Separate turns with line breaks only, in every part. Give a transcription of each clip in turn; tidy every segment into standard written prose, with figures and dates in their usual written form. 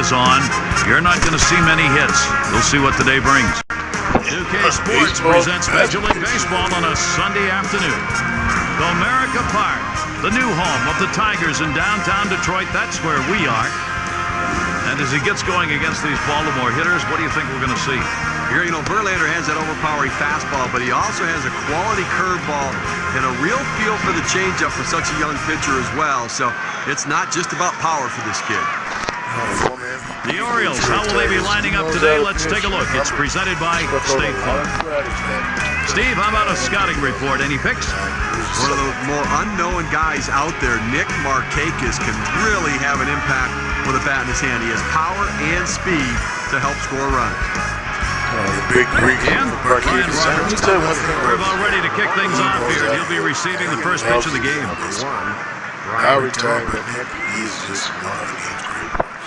is on, you're not going to see many hits. We'll see what today brings. 2K Sports presents Major League Baseball on a Sunday afternoon. Comerica Park, the new home of the Tigers in downtown Detroit. That's where we are. And as he gets going against these Baltimore hitters, what do you think we're going to see?
Here, you know, Verlander has that overpowering fastball, but he also has a quality curveball and a real feel for the changeup for such a young pitcher as well. So it's not just about power for this kid.
The Orioles, how will they be lining up today? Let's take a look. It's presented by State Farm. Steve, how about a scouting report? Any picks?
One of the more unknown guys out there, Nick Markakis, can really have an impact with a bat in his hand. He has power and speed to help score runs.
Big Greek.
And Brian Roberts. We're about ready to kick things off here. He'll be receiving the first pitch of the game.
I retired, but Nick, he is just one of the game's great players.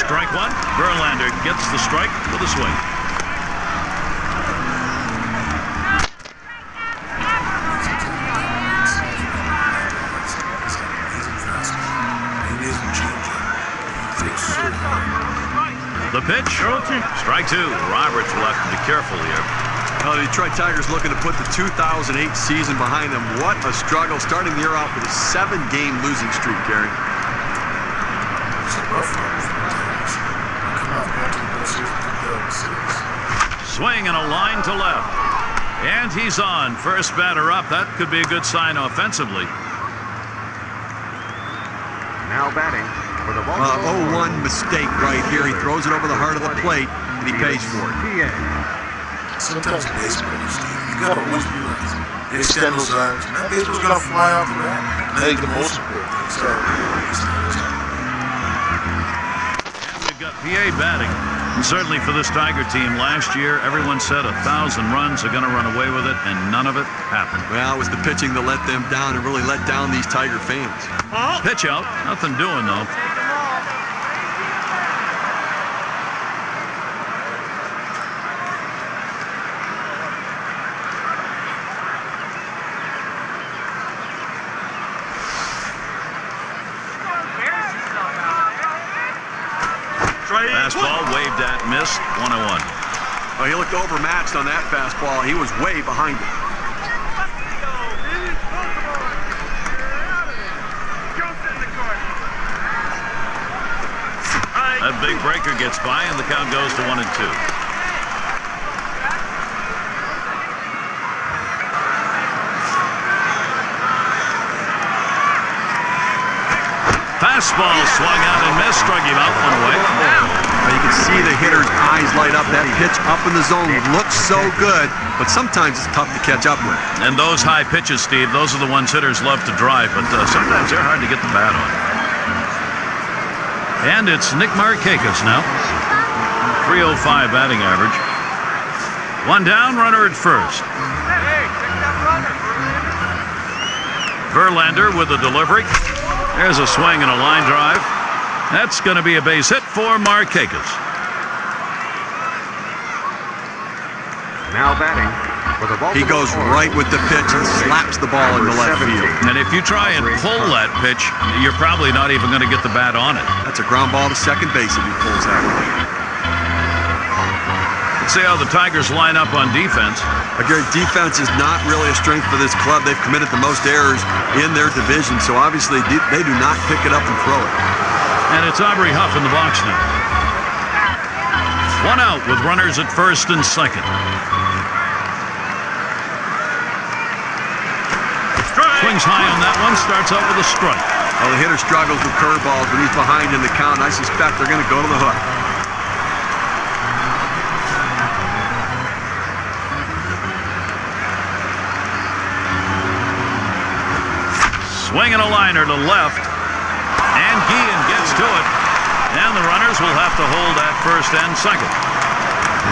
Strike one. Verlander gets the strike with a swing. The pitch. Strike two. Roberts will have to be careful here.
Well, the Detroit Tigers looking to put the 2008 season behind them. What a struggle, starting the year off with a 7-game losing streak, Gary.
Swing and a line to left. And he's on. First batter up. That could be a good sign offensively.
Now batting for the
0-1 mistake right here. He throws it over the heart of the plate, and he pays for it.
Sometimes in baseball, you gotta always realize they extend those arms, and that baseball's gonna fly off the bat. I think the most important thing is that
we've got PA batting. And certainly for this Tiger team, last year, everyone said 1,000 runs are going to run away with it, and none of it happened.
Well, it was the pitching that let them down and really let down these Tiger fans.
Pitch out. Nothing doing, though. Fastball waved at, missed, 1-1.
Well, he looked overmatched on that fastball. He was way behind it.
That big breaker gets by, and the count goes to 1-2. Fastball swung out and missed, struck him out, one away.
Well, you can see the hitter's eyes light up. That pitch up in the zone looks so good, but sometimes it's tough to catch up with.
And those high pitches, Steve, those are the ones hitters love to drive, but sometimes they're hard to get the bat on. And it's Nick Markakis now. 305 batting average. One down, runner at first. Verlander with a delivery. There's a swing and a line drive. That's going to be a base hit for Markakis.
Now batting for the
He goes right with the pitch and slaps the ball in the left field.
And if you try and pull that pitch, you're probably not even going to get the bat on it.
That's a ground ball to second base if he pulls that one.
Let's see how the Tigers line up on defense.
Again, defense is not really a strength for this club. They've committed the most errors in their division, so obviously they do not pick it up and throw it.
And it's Aubrey Huff in the box now. One out with runners at first and second. Swings high on that one, starts out with a strike.
Well, the hitter struggles with curveballs when he's behind in the count. I suspect they're going to go to the hook.
Swinging a liner to left. And Guillen gets to it. And the runners will have to hold at first and second.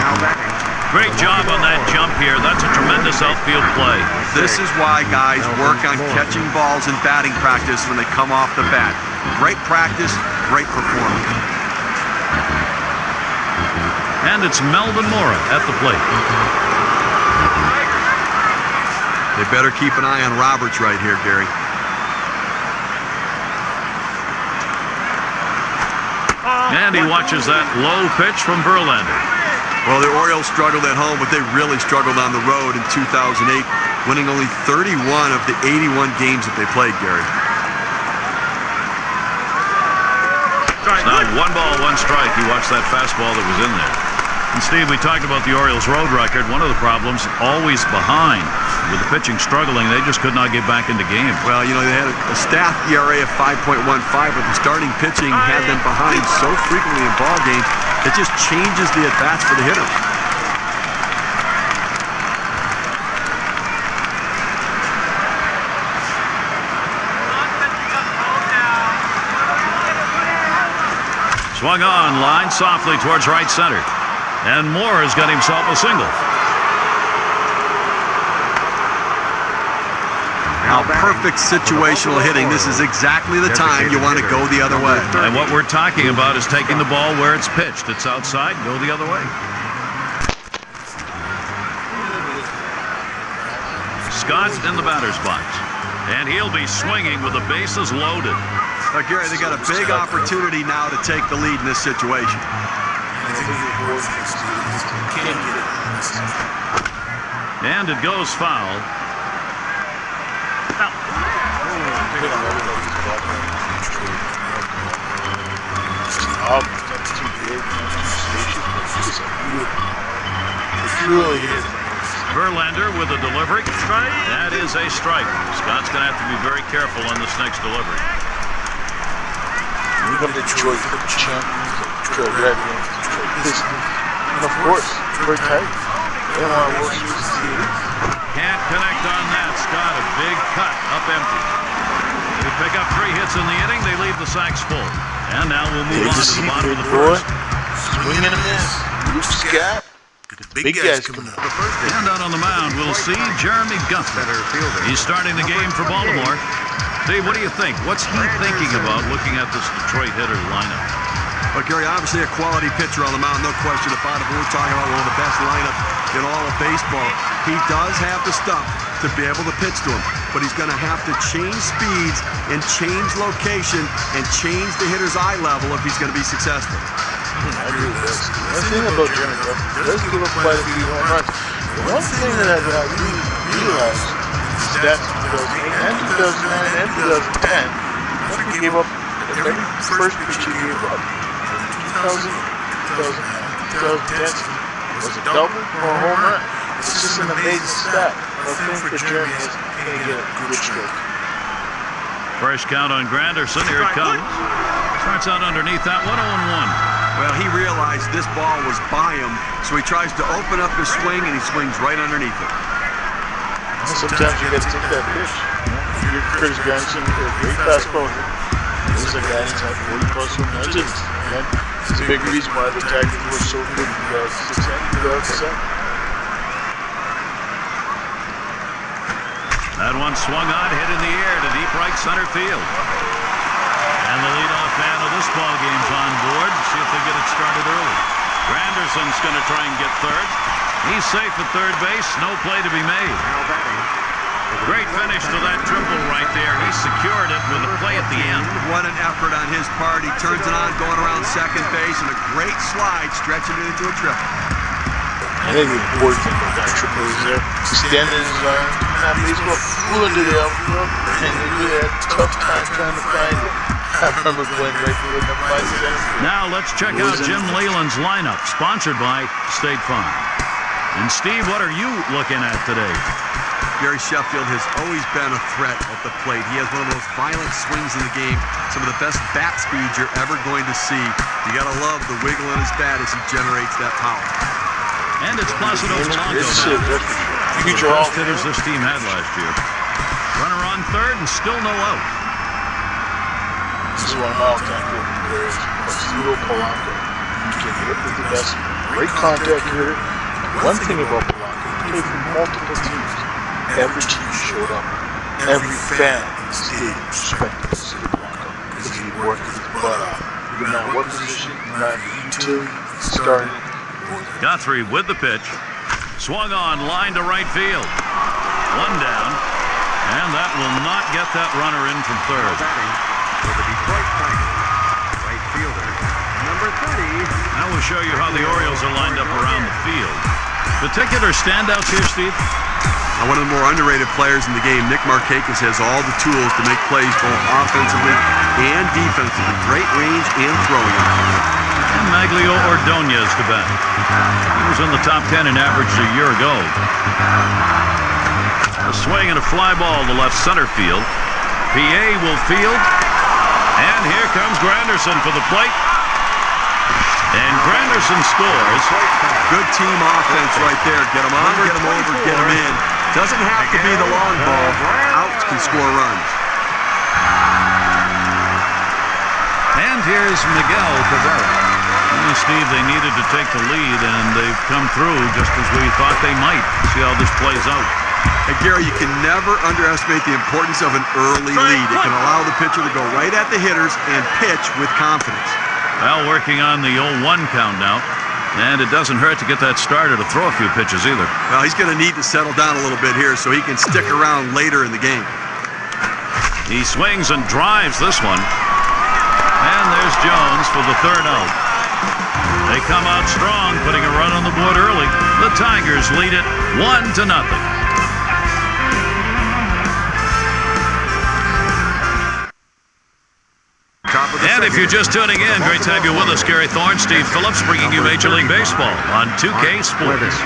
Now batting.
Great job on that jump here. That's a tremendous outfield play.
This is why guys work on catching balls in batting practice when they come off the bat. Great practice, great performance.
And it's Melvin Mora at the plate.
They better keep an eye on Roberts right here, Gary.
And he watches that low pitch from Verlander.
Well, the Orioles struggled at home, but they really struggled on the road in 2008, winning only 31 of the 81 games that they played, Gary.
Now 1 ball, 1 strike. You watch that fastball that was in there. And Steve, we talked about the Orioles' road record. One of the problems, always behind. With the pitching struggling, they just could not get back into games.
Well, you know, they had a staff ERA of 5.15, but the starting pitching had them behind so frequently in ball games, it just changes the at-bats for the hitters.
Swung on, line softly towards right center. And Moore has got himself a single.
Now, perfect situational hitting. This is exactly the time you want to go the other way.
And what we're talking about is taking the ball where it's pitched. It's outside, go the other way. Scott's in the batter's box. And he'll be swinging with the bases loaded.
Gary, they got a big opportunity now to take the lead in this situation.
And it goes foul. Verlander with a delivery. That is a strike. Scott's going to have to be very careful on this next delivery.
We come to Detroit, champions, Detroit Red Wings, Detroit Pistons, and of course, Detroit Tigers. They want to work through.
Can't connect on that. Scott, a big cut, up empty. They pick up 3 hits in the inning. They leave the sacks full. And now we'll move on to the bottom of the first.
Swing and a miss. Loose Scott. Big guys coming up.
And out on the mound, we'll see Jeremy Guthrie. He's starting the game for Baltimore. Steve, what do you think? What's he thinking about looking at this Detroit hitter lineup?
Well, Gary, obviously a quality pitcher on the mound, no question about it. But we're talking about one of the best lineups in all of baseball. He does have the stuff to be able to pitch to him, but he's going to have to change speeds and change location and change the hitter's eye level if he's going to be successful.
I agree with that. One thing about Jeremy Guthrie, he does give up quite a few home runs. The one thing that I really realized is that 2008 and 2009 and 2010, Guthrie gave up every first pitch he gave up. 2000, 2010 was a double or a home run. It's just an amazing stat. I think for Jeremy is going to get a good stroke.
First count on Granderson. Here it comes. Starts out underneath that 1-0-1.
Well, he realized this ball was by him, so he tries to open up his swing, and he swings right underneath it.
Sometimes you got to take that pitch. If you're Curtis Granderson, you're a great fastball hitter. This is a guy that's had 40-plus home runs. It's a big reason why the Tigers were so good in 2006 and 2007.
That one swung on, hit in the air to deep right center field. And the leadoff man of this ball game's on board. See if they get it started early. Granderson's going to try and get third. He's safe at third base. No play to be made. Great finish to that triple right there. He secured it with a play at the end.
What an effort on his part. He turns it on, going around second base, and a great slide, stretching it into a triple.
I think the important thing about that triple is there. Extended his arm, not baseball, flew into the outfield, and he really had a tough time trying to find it. I remember going right through it.
Now let's check out Jim Leyland's lineup, sponsored by State Farm. And Steve, what are you looking at today?
Gary Sheffield has always been a threat at the plate. He has one of the most violent swings in the game, some of the best bat speeds you're ever going to see. You got to love the wiggle in his bat as he generates that power.
And it's Placido Polanco now.
You draw
hitters this team had last year. Runner on third and still no out.
This is one of my all-time favorite players, Marcelo Polanco. He can hit with the best, great contact hitter. One thing about Polanco, he played for multiple teams. Every team showed up. Every fan in the stadium respected Marcelo Polanco because he worked his butt off. No matter what position, no matter the utility, starting.
Guthrie with the pitch. Swung on, line to right field. One down, and that will not get that runner in from third.
For the Detroit Tigers, right fielder, number 30.
Now we'll show you how the Orioles are lined up around the field. Particular standouts here, Steve?
Now, one of the more underrated players in the game, Nick Markakis, has all the tools to make plays both offensively and defensively. Great range and throwing.
And Maglio Ordonez to bat. He was in the top 10 and averaged a year ago. A swing and a fly ball to left center field. PA will field. And here comes Granderson for the plate. And Granderson scores.
Good team offense right there. Get them on, get them over, get them in. Doesn't have to be the long ball. Outs can score runs.
And here's Miguel Cabrera. Steve, they needed to take the lead, and they've come through just as we thought they might. See how this plays out.
Hey, Gary, you can never underestimate the importance of an early lead. It can allow the pitcher to go right at the hitters and pitch with confidence.
Well, working on the 0-1 count now. And it doesn't hurt to get that starter to throw a few pitches either.
Well, he's going to need to settle down a little bit here so he can stick around later in the game.
He swings and drives this one. And there's Jones for the third out. They come out strong, putting a run on the board early. The Tigers lead it 1-0. And if you're just tuning in, great to have you with us. Gary Thorne, Steve Phillips, bringing you Major League Baseball on 2K Sports.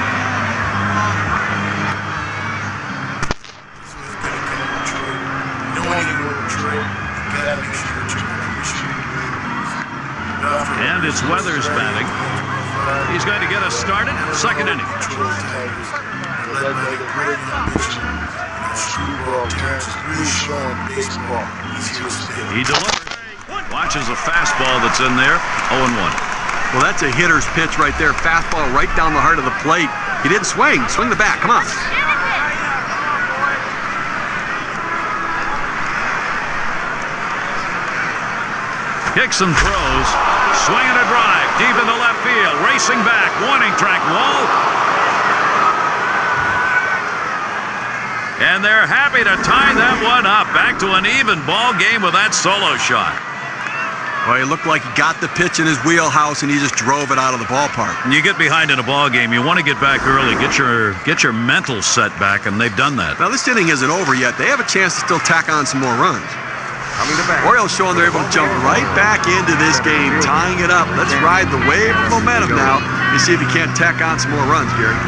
And it's Weathers batting. He's going to get us started. Second inning. He delivers. Watches a fastball that's in there. 0-1.
Well, that's a hitter's pitch right there. Fastball right down the heart of the plate. He didn't swing. Swing the bat. Come on.
Kicks and throws. Swing and a drive. Deep in the left field. Racing back. Warning track wall. And they're happy to tie that one up. Back to an even ball game with that solo shot.
Well, he looked like he got the pitch in his wheelhouse and he just drove it out of the ballpark.
When you get behind in a ball game, you want to get back early. Get your mental set back, and they've done that.
Now, this inning isn't over yet. They have a chance to still tack on some more runs. Orioles showing they're able to jump right back into this game, tying it up. Let's ride the wave of momentum now and see if he can't tack on some more runs, Gary.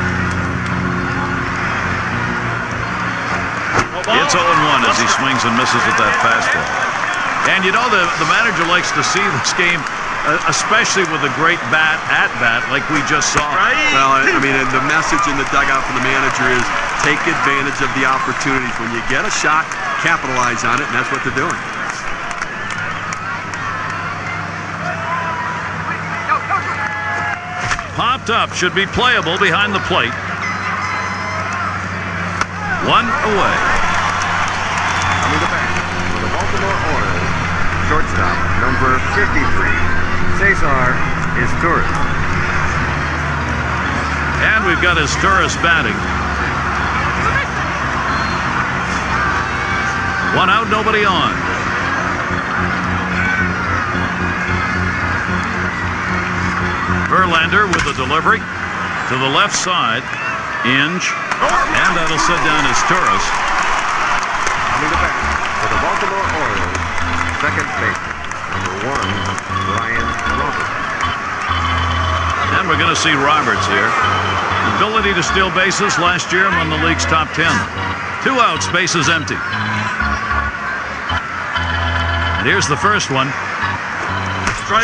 It's 0-1 as he swings and misses with that fastball. And you know, the manager likes to see this game, especially with a great at-bat like we just saw.
Well, I mean, the message in the dugout from the manager is take advantage of the opportunities. When you get a shot, capitalize on it, and that's what they're doing.
Popped up, should be playable behind the plate. One away.
Coming to bat for the Baltimore Orioles, shortstop number 53, Cesar Izturis.
And we've got Izturis batting. One out, nobody on. Verlander with the delivery to the left side. Inge. And that'll set down Izturis.
Coming to bat for the Baltimore Orioles, second baseman number 1, Brian Roberts.
And we're going to see Roberts here. Ability to steal bases last year among the league's top 10. 2 outs, bases empty. And here's the first one.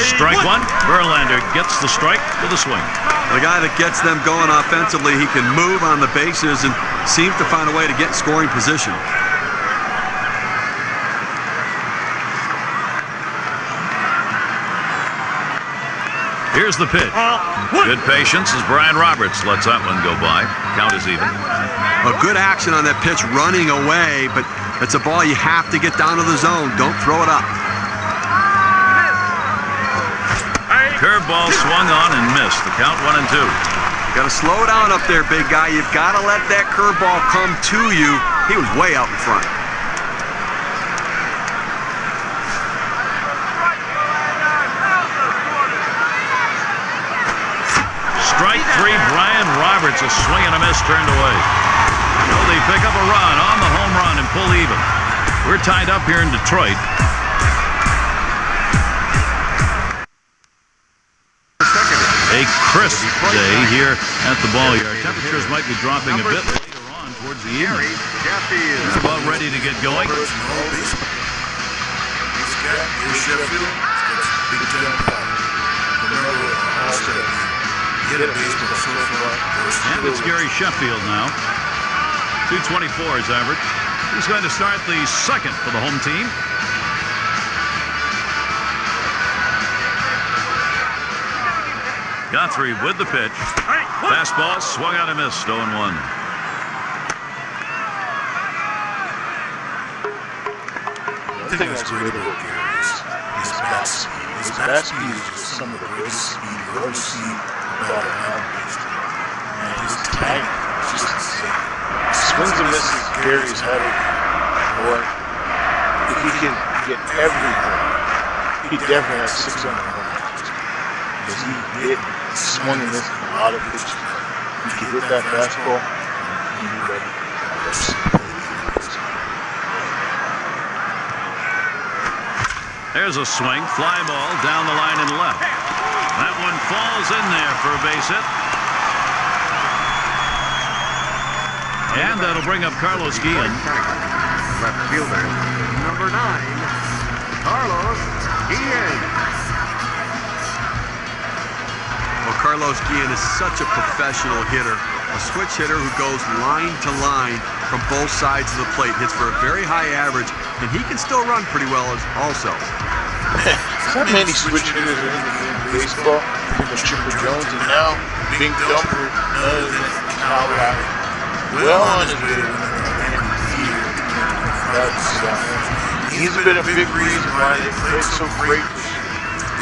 Strike one. Verlander gets the strike with a swing.
The guy that gets them going offensively, he can move on the bases and seems to find a way to get in scoring position.
Here's the pitch. Good patience as Brian Roberts lets that one go by. Count is even.
A good action on that pitch, running away, but it's a ball you have to get down to the zone. Don't throw it up.
Curveball swung on and missed. The count 1-2.
Got to slow down up there, big guy. You've got to let that curveball come to you. He was way out in front.
Strike 3, Brian Roberts, a swing and a miss turned away. So they pick up a run on the home run and pull even. We're tied up here in Detroit. A crisp day here at the ball yard. Temperatures might be dropping a bit later on towards the evening. We're about ready to get going. And it's Gary Sheffield now. 224 is average. He's going to start the second for the home team. Guthrie with the pitch. Fastball swung out and missed. 0-1.
The thing that's great about Gary is his bat speed. His bat speed is just some of the greatest speed you ever see about a mound-based. And his timing is just insane. Swings and misses Gary's having. Boy, if he can get everything, he definitely has 600 home runs. Because he hit, swung and missed a lot of pitches. He can hit that fastball, and be ready.
There's a swing, fly ball down the line and left. That one falls in there for a base hit. And that'll bring up Carlos Guillen.
Left fielder, number 9, Carlos Guillen.
Well, Carlos Guillen is such a professional hitter. A switch hitter who goes line to line from both sides of the plate. Hits for a very high average, and he can still run pretty well also.
There's not many switch hitters in the game of baseball. From Chipper Jones, and now being dumper other than Colorado. Well on his way to winning MVP. He's been a big reason why they played so great.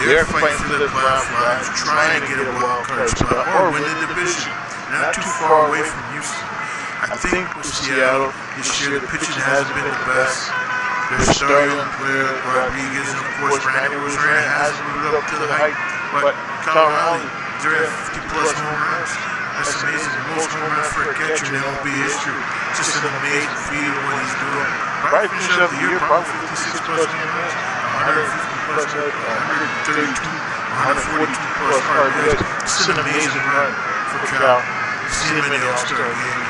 They're fighting for the playoff lives, trying to get a wild card spot or win the division. Not too far away from Houston. I think with Seattle this year, the pitching has been the best. Their star young player, Rodriguez, and of course, Randy Rosarena hasn't lived up to the hype. But Colorado, they're at 50-plus home runs. That's amazing. The most home runs for a catcher in MLB history. Just an amazing feat of what he's doing. Probably finish up the year, probably 56-plus home runs, 150-plus, 132, 142-plus RBIs. Just an amazing run for Cal. See him in the All-Star game.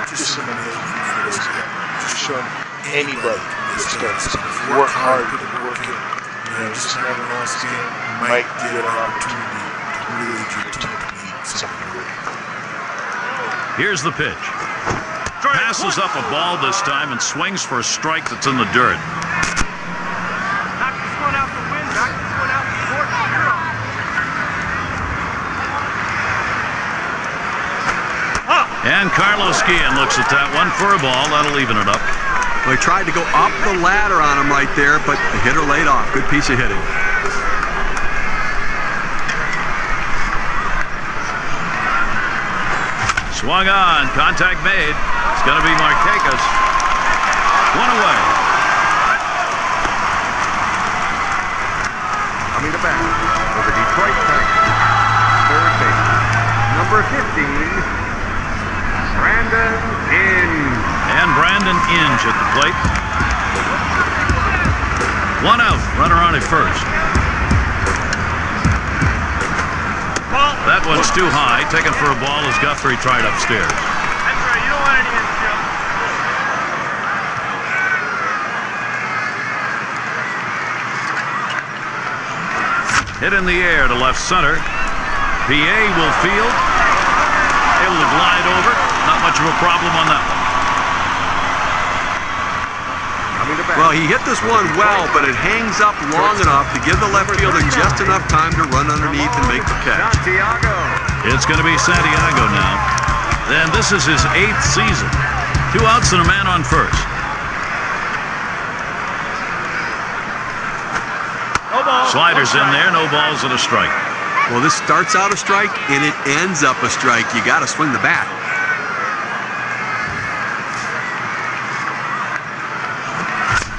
Just an amazing feat for this guy. Just showing anybody that starts to work hard, put the work in. Just another lost game might get an opportunity to really lead your team to beat something great.
Here's the pitch. Passes up a ball this time and swings for a strike that's in the dirt.
Knock this one out the wind. Knock this one out the court.
And Carlos Guillen looks at that one for a ball. That'll even it up.
Well, he tried to go up the ladder on him right there, but the hitter laid off. Good piece of hitting.
Swung on, contact made. It's going to be Marquez. One away.
Coming to bat for the Detroit Tigers, third base, number 15, Brandon Inge.
And Brandon Inge at the plate. One out, runner on at first. That one's too high, taken for a ball as Guthrie tried upstairs.
That's right, you don't want any hits, Joe.
Hit in the air to left center. PA will field. Able to glide over. Not much of a problem on that one.
Coming to bat.
Well, he hit this one well, but it hangs up long enough to give the left fielder just enough time to run underneath and make the catch.
Santiago.
It's going to be Santiago now. And this is his 8th season. 2 outs and a man on first. Sliders in there, no balls and a strike.
Well, this starts out a strike, and it ends up a strike. You got to swing the bat.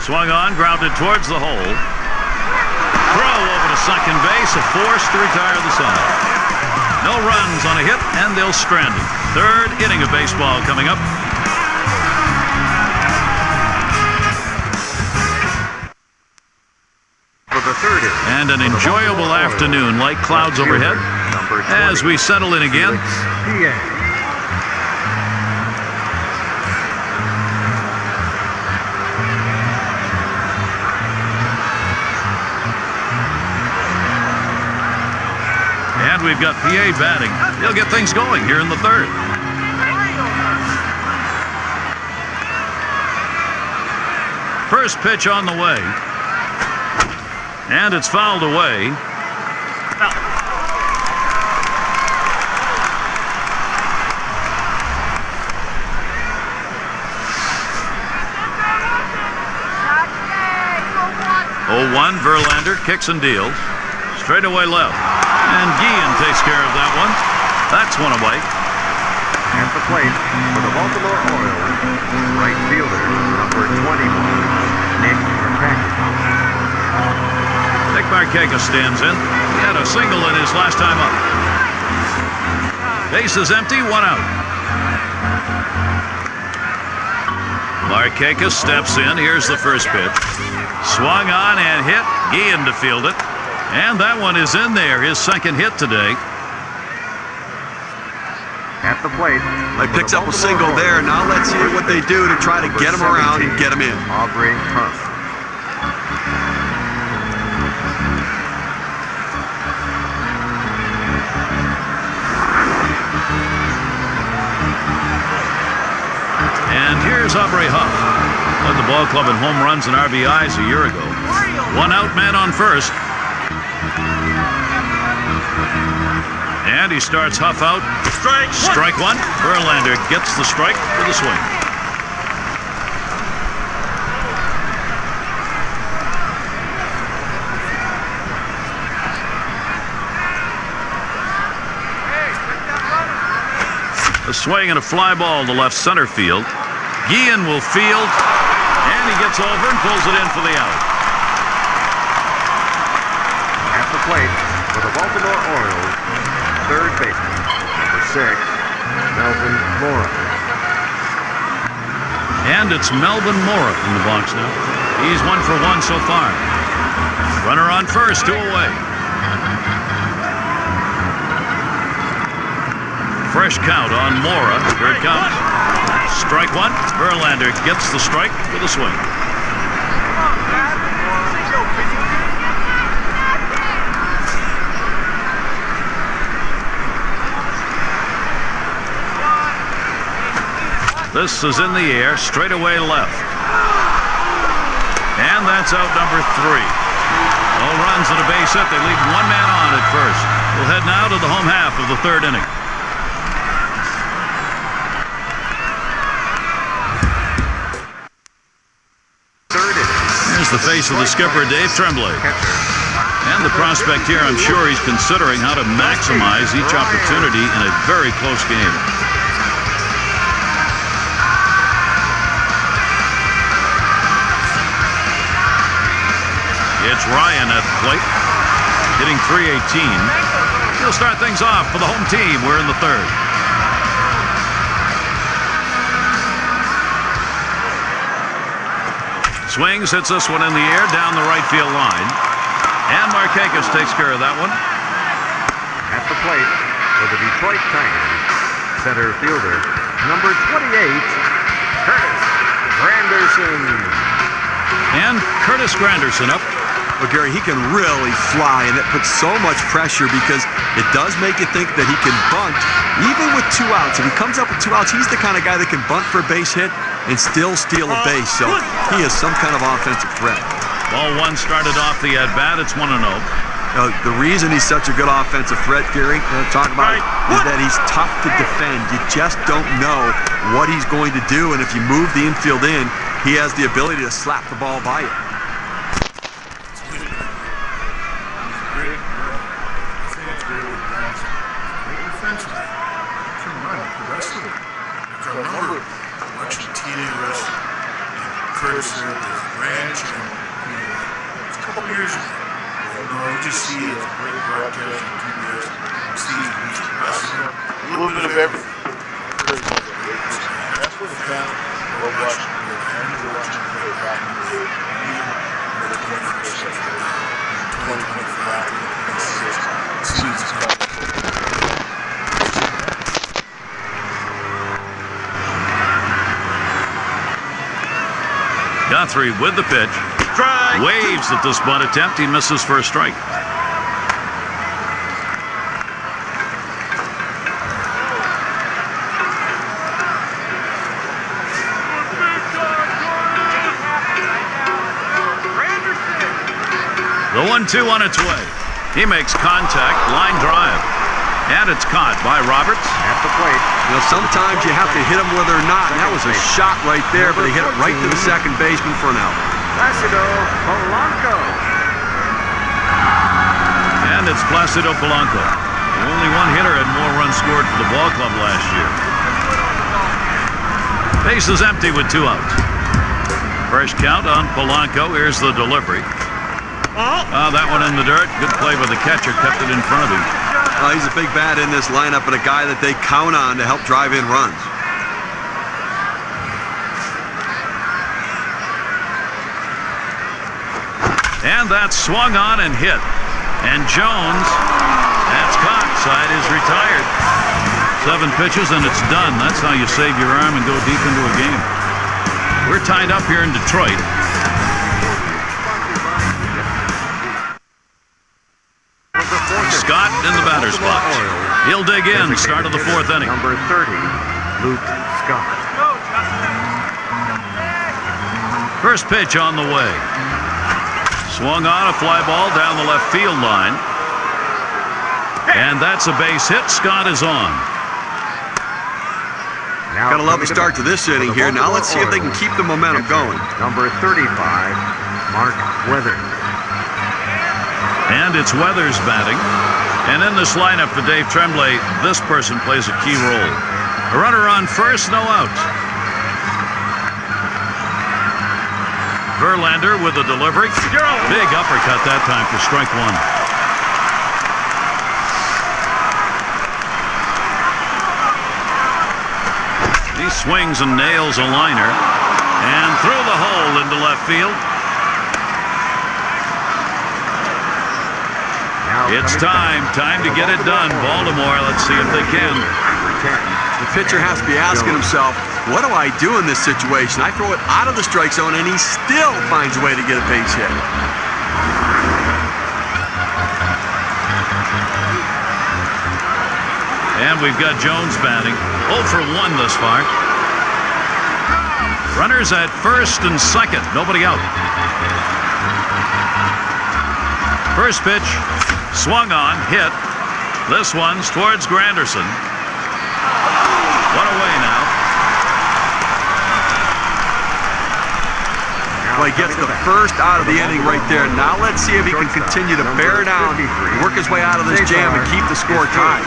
Swung on, grounded towards the hole. Throw over to second base, a force to retire the side. No runs on a hit, and they'll strand him. 3rd inning of baseball coming up.
For the 3rd inning.
And an enjoyable afternoon, light clouds overhead as we settle in again.
PA.
And we've got PA batting. He'll get things going here in the 3rd. First pitch on the way. And it's fouled away. Oh, 1, Verlander kicks and deals. Straight away left. And Guillen takes care of that one. That's one away.
At the plate for the Baltimore Orioles, right fielder, number 21, Nick Markakis.
Nick Markakis stands in. He had a single in his last time up. Base is empty, 1 out. Markakis steps in. Here's the first pitch. Swung on and hit. Guillen to field it. And that one is in there, his 2nd hit today.
At the plate.
He picks up a single there. Now let's see what they do to try to get him around and get him in.
Aubrey Hunt.
And here's Aubrey Hunt. Led the ball club in home runs and RBIs a year ago. 1 out, man on first. And he starts Huff out. Strike 1. Verlander gets the strike with a swing. A swing and a fly ball to left center field. Guillen will field, and he gets over and pulls it in for the out.
At the plate for the Baltimore Orioles, 3rd baseman, number 6, Melvin Mora.
And it's Melvin Mora in the box now. He's 1 for 1 so far. Runner on first, 2 away. Fresh count on Mora. Here it comes. Strike 1. Verlander gets the strike with a swing. This is in the air, straight away left. And that's out number 3. No runs and a base hit. They leave 1 man on at first. We'll head now to the home half of the 3rd inning. Here's the face of the skipper, Dave Tremblay. And the prospect here, I'm sure he's considering how to maximize each opportunity in a very close game. It's Ryan at the plate, hitting .318. He'll start things off for the home team. We're in the 3rd. Swings, hits this one in the air down the right field line. And Markakis takes care of that one.
At the plate for the Detroit Tigers, center fielder, number 28, Curtis Granderson.
And Curtis Granderson up.
Well, Gary, he can really fly, and it puts so much pressure because it does make you think that he can bunt even with 2 outs. If he comes up with 2 outs, he's the kind of guy that can bunt for a base hit. and still steal a base, so he is some kind of offensive threat.
Ball one started off the at-bat. It's 1-0.
The reason he's such a good offensive threat, Gary, talk about it, is that he's tough to defend. You just don't know what he's going to do, and if you move the infield in, he has the ability to slap the ball by you.
Remember watching Tigars and Curtis there at the ranch, and a couple years ago. You just see it as a great broadcast on TBS. You see he's wrestling, a little bit of everything. That's what it's kind of watching. You're watching the play back in the day, even with the 21st century, 2025, 2026 seasons coming.
Guthrie with the pitch.
Strike.
Waves at this bunt attempt. He misses for a strike. The 1-2 on its way. He makes contact, line drive. And it's caught by Roberts.
At the plate.
Sometimes you have to hit him where they're not, and that was a shot right there, but he hit it right to the second baseman for an out.
Placido Polanco.
And it's Placido Polanco. Only one hitter had more runs scored for the ball club last year. Base is empty with 2 outs. Fresh count on Polanco. Here's the delivery. That one in the dirt. Good play by the catcher. Kept it in front of him.
He's a big bat in this lineup and a guy that they count on to help drive in runs.
And that's swung on and hit. And Jones, that's caught. Side is retired. 7 pitches and it's done. That's how you save your arm and go deep into a game. We're tied up here in Detroit. Scott in the batter's box. He'll dig in. Start of the 4th inning.
Number 30, Luke Scott.
First pitch on the way. Swung on, a fly ball down the left field line. And that's a base hit. Scott is on.
Gotta love the start to this inning here. Now let's see if they can keep the momentum going.
Number 35, Mark Weathers.
And it's Weathers batting. And in this lineup for Dave Tremblay, this person plays a key role. A runner on first, no outs. Verlander with a delivery. Big uppercut that time for strike 1. He swings and nails a liner. And through the hole into left field. It's time to get it done. Baltimore, let's see if they can.
The pitcher has to be asking himself, what do I do in this situation? I throw it out of the strike zone and he still finds a way to get a base hit.
And we've got Jones batting. 0 for 1 thus far. Runners at first and second. Nobody out. First pitch, swung on, hit. This one's towards Granderson. One away now.
Well, he gets the first out of the inning right there. Now let's see if he can continue to bear down, work his way out of this jam, and keep the score tied.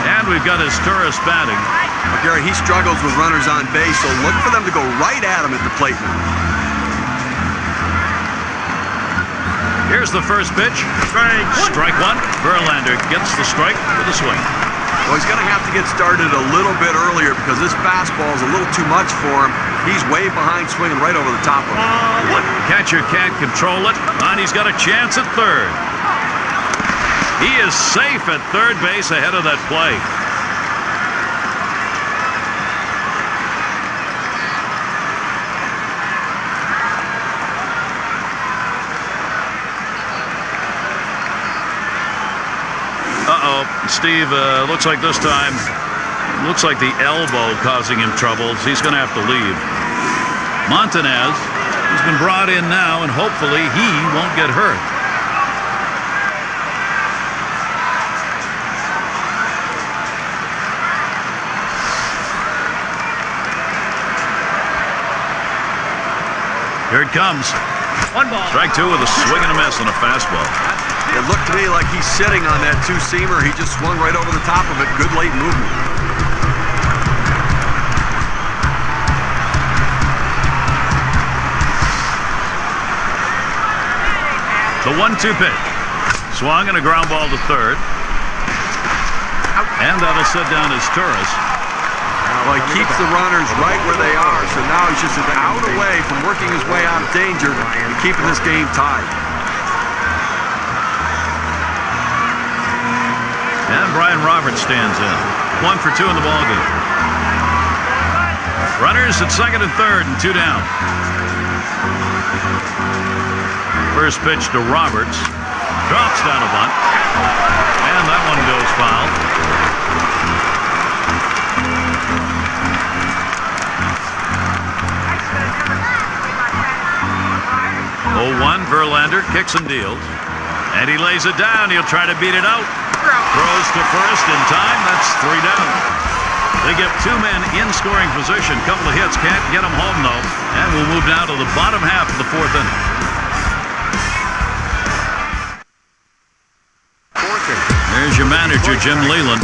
And we've got his tourist batting.
Well, Gary, he struggles with runners on base, so look for them to go right at him at the plate now.
Here's the first pitch. Strike 1. Verlander gets the strike with a swing.
Well, he's going to have to get started a little bit earlier because this fastball is a little too much for him. He's way behind, swinging right over the top of it.
Catcher can't control it, and he's got a chance at third. He is safe at third base ahead of that play. Uh-oh. Steve, looks like this time, looks like the elbow causing him troubles. He's going to have to leave. Montanez has been brought in now, and hopefully he won't get hurt. Here it comes.
1 ball.
Strike 2 with a swing and a miss on a fastball.
It looked to me like he's sitting on that two-seamer. He just swung right over the top of it. Good late movement.
The 1-2 pitch. Swung and a ground ball to third. And that'll sit down as Torres.
Well, he keeps the runners right where they are, so now he's just out away from working his way out of danger and keeping this game tied.
And Brian Roberts stands in. 1 for 2 in the ballgame. Runners at second and third and 2 down. First pitch to Roberts. Drops down a bunt. And that one goes foul. 0-1, Verlander kicks and deals. And he lays it down. He'll try to beat it out. Throws to first in time. That's 3 down. They get 2 men in scoring position. Couple of hits. Can't get them home, though. And we'll move now to the bottom half of the 4th inning. There's your manager, Jim Leland.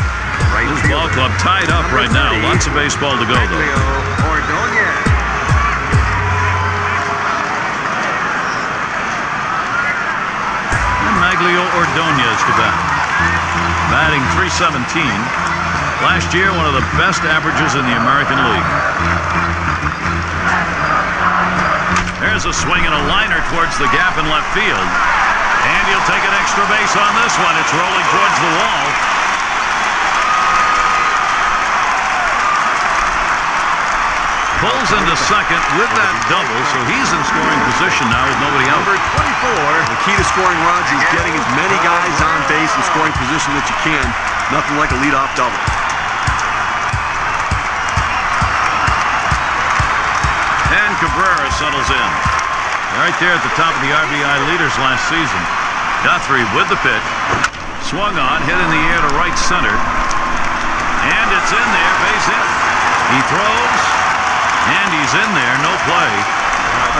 His ball club tied up right now. Lots of baseball to go, though. Maglio Ordonez to bat. Batting .317. Last year, one of the best averages in the American League. There's a swing and a liner towards the gap in left field. And he'll take an extra base on this one. It's rolling towards the wall. Pulls into second with that double, so he's in scoring position now with nobody out.
Number 24. The key to scoring runs is getting as many guys on base in scoring position that you can. Nothing like a leadoff double.
And Cabrera settles in. Right there at the top of the RBI leaders last season. Guthrie with the pitch. Swung on, hit in the air to right center. And it's in there, base hit. He throws. And he's in there, no play.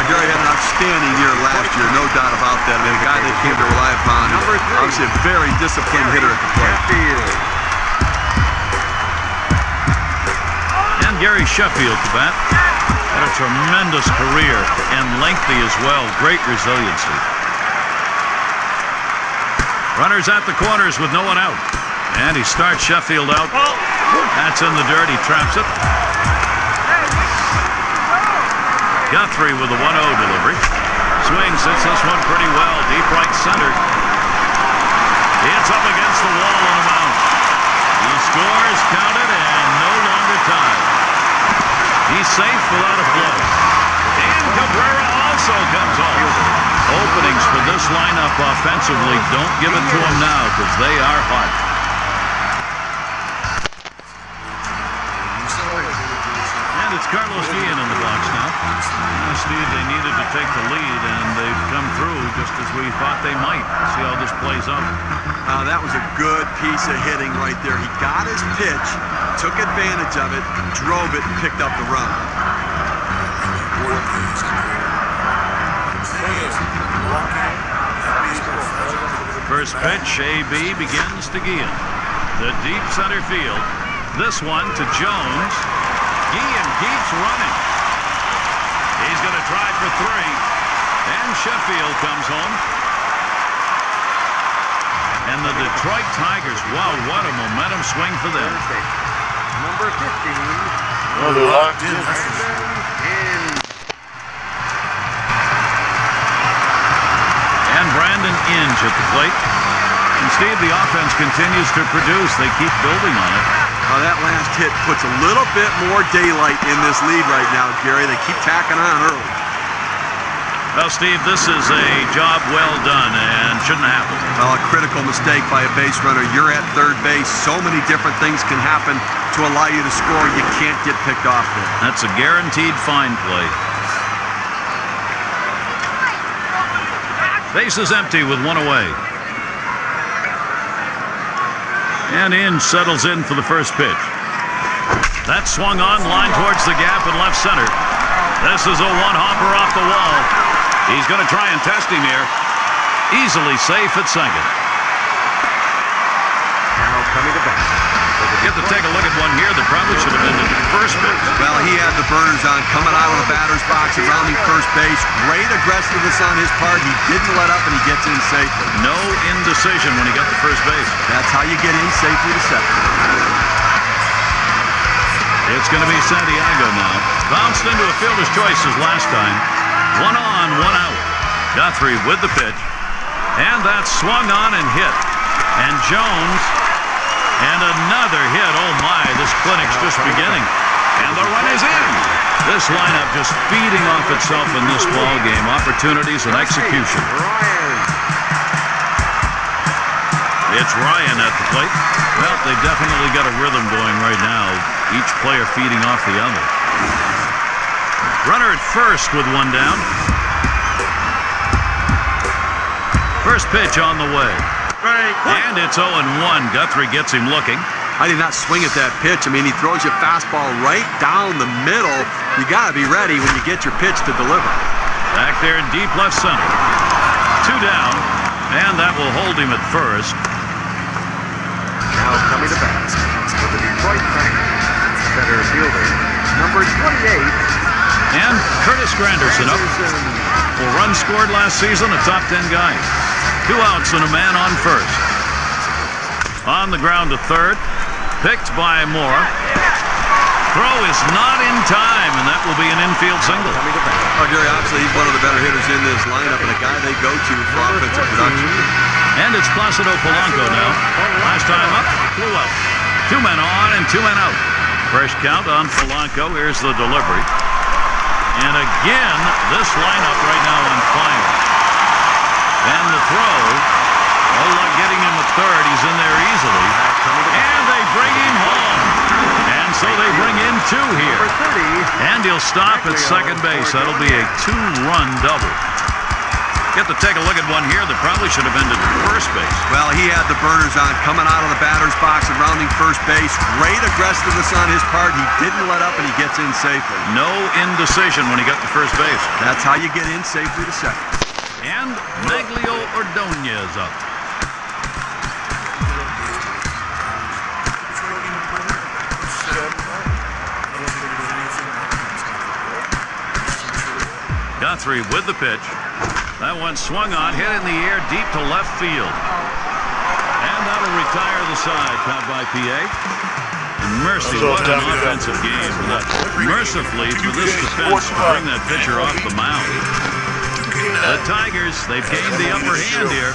Gary had an outstanding year last year, no doubt about that. I mean, a guy they came to rely upon. Obviously a very disciplined hitter at the plate.
And Gary Sheffield to bat. Had a tremendous career and lengthy as well. Great resiliency. Runners at the corners with no one out. And he starts Sheffield out. That's in the dirt. He traps it. Guthrie with a 1-0 delivery. Swings, hits this one pretty well. Deep right center. It's up against the wall on the mound. He scores, counted, and no longer tied. He's safe without a blow. And Cabrera also comes home. Openings for this lineup offensively. Don't give it to them now because they are hot. And it's Carlos Guillen in the box now. Steve, they needed to take the lead, and they've come through just as we thought they might. See how this plays out.
That was a good piece of hitting right there. He got his pitch, took advantage of it, drove it, and picked up the run.
First pitch, A.B. begins to Guillen. The deep center field. This one to Jones. Guillen keeps running. He's going to try for 3. And Sheffield comes home. And the Detroit Tigers, wow, what a momentum swing for them.
Number 15.
Oh, they're locked in.
And Brandon Inge at the plate. And Steve, the offense continues to produce. They keep building on it.
That last hit puts a little bit more daylight in this lead right now, Gary. They keep tacking on early.
Well, Steve, this is a job well done and shouldn't happen.
Well, a critical mistake by a base runner. You're at third base. So many different things can happen to allow you to score. You can't get picked off there.
That's a guaranteed fine play. Base is empty with one away. And Inge settles in for the first pitch. That swung on, line towards the gap in left center. This is a one-hopper off the wall. He's going to try and test him here. Easily safe at second.
Now coming to bat.
Get to take a look at one here that probably should have been the first pitch.
Well, he had the burners on coming out of the batter's box and rounding first base. Great aggressiveness on his part. He didn't let up, and he gets in safely.
No indecision when he got to first base.
That's how you get in safely to second.
It's going to be Santiago now. Bounced into a fielder's choices last time. 1 on, 1 out. Guthrie with the pitch. And that swung on and hit. And Jones, and another hit. Oh my, this clinic's just beginning. And the run is in. This lineup just feeding off itself in this ball game. Opportunities and execution. It's Ryan at the plate. Well, they've definitely got a rhythm going right now. Each player feeding off the other. Runner at first with one down. First pitch on the way. And it's 0-1. Guthrie gets him looking.
I did not swing at that pitch. I mean, he throws you a fastball right down the middle. You got to be ready when you get your pitch to deliver.
Back there in deep left center. 2 down. And that will hold him at first.
Now coming to bat for the Detroit Tigers, center fielder, number 28.
And Curtis Granderson up. Well, runs scored last season, a top 10 guy. 2 outs and a man on first. On the ground to third. Picked by Moore. Throw is not in time, and that will be an infield single.
Oh, Gary, obviously he's one of the better hitters in this lineup and a guy they go to for offensive production.
And it's Placido Polanco now. Last time up, flew out. 2 men on and 2 men out. Fresh count on Polanco. Here's the delivery. And again, this lineup right now on fire. And the throw. Oh, luck getting him at third. He's in there easily. And they bring him home. And so they bring in 2 here. And he'll stop at second base. That'll be a 2-run double. Get to take a look at one here that probably should have ended at first base.
Well, he had the burners on coming out of the batter's box and rounding first base. Great aggressiveness on his part. He didn't let up, and he gets in safely.
No indecision when he got to first base.
That's how you get in safely to second.
And Maglio Ordonez up. Guthrie with the pitch. That one swung on, hit in the air deep to left field. And that'll retire the side, caught by PA. And mercy, what an offensive game. Mercifully for this defense to bring that pitcher off the mound. The Tigers, they've gained the upper hand here.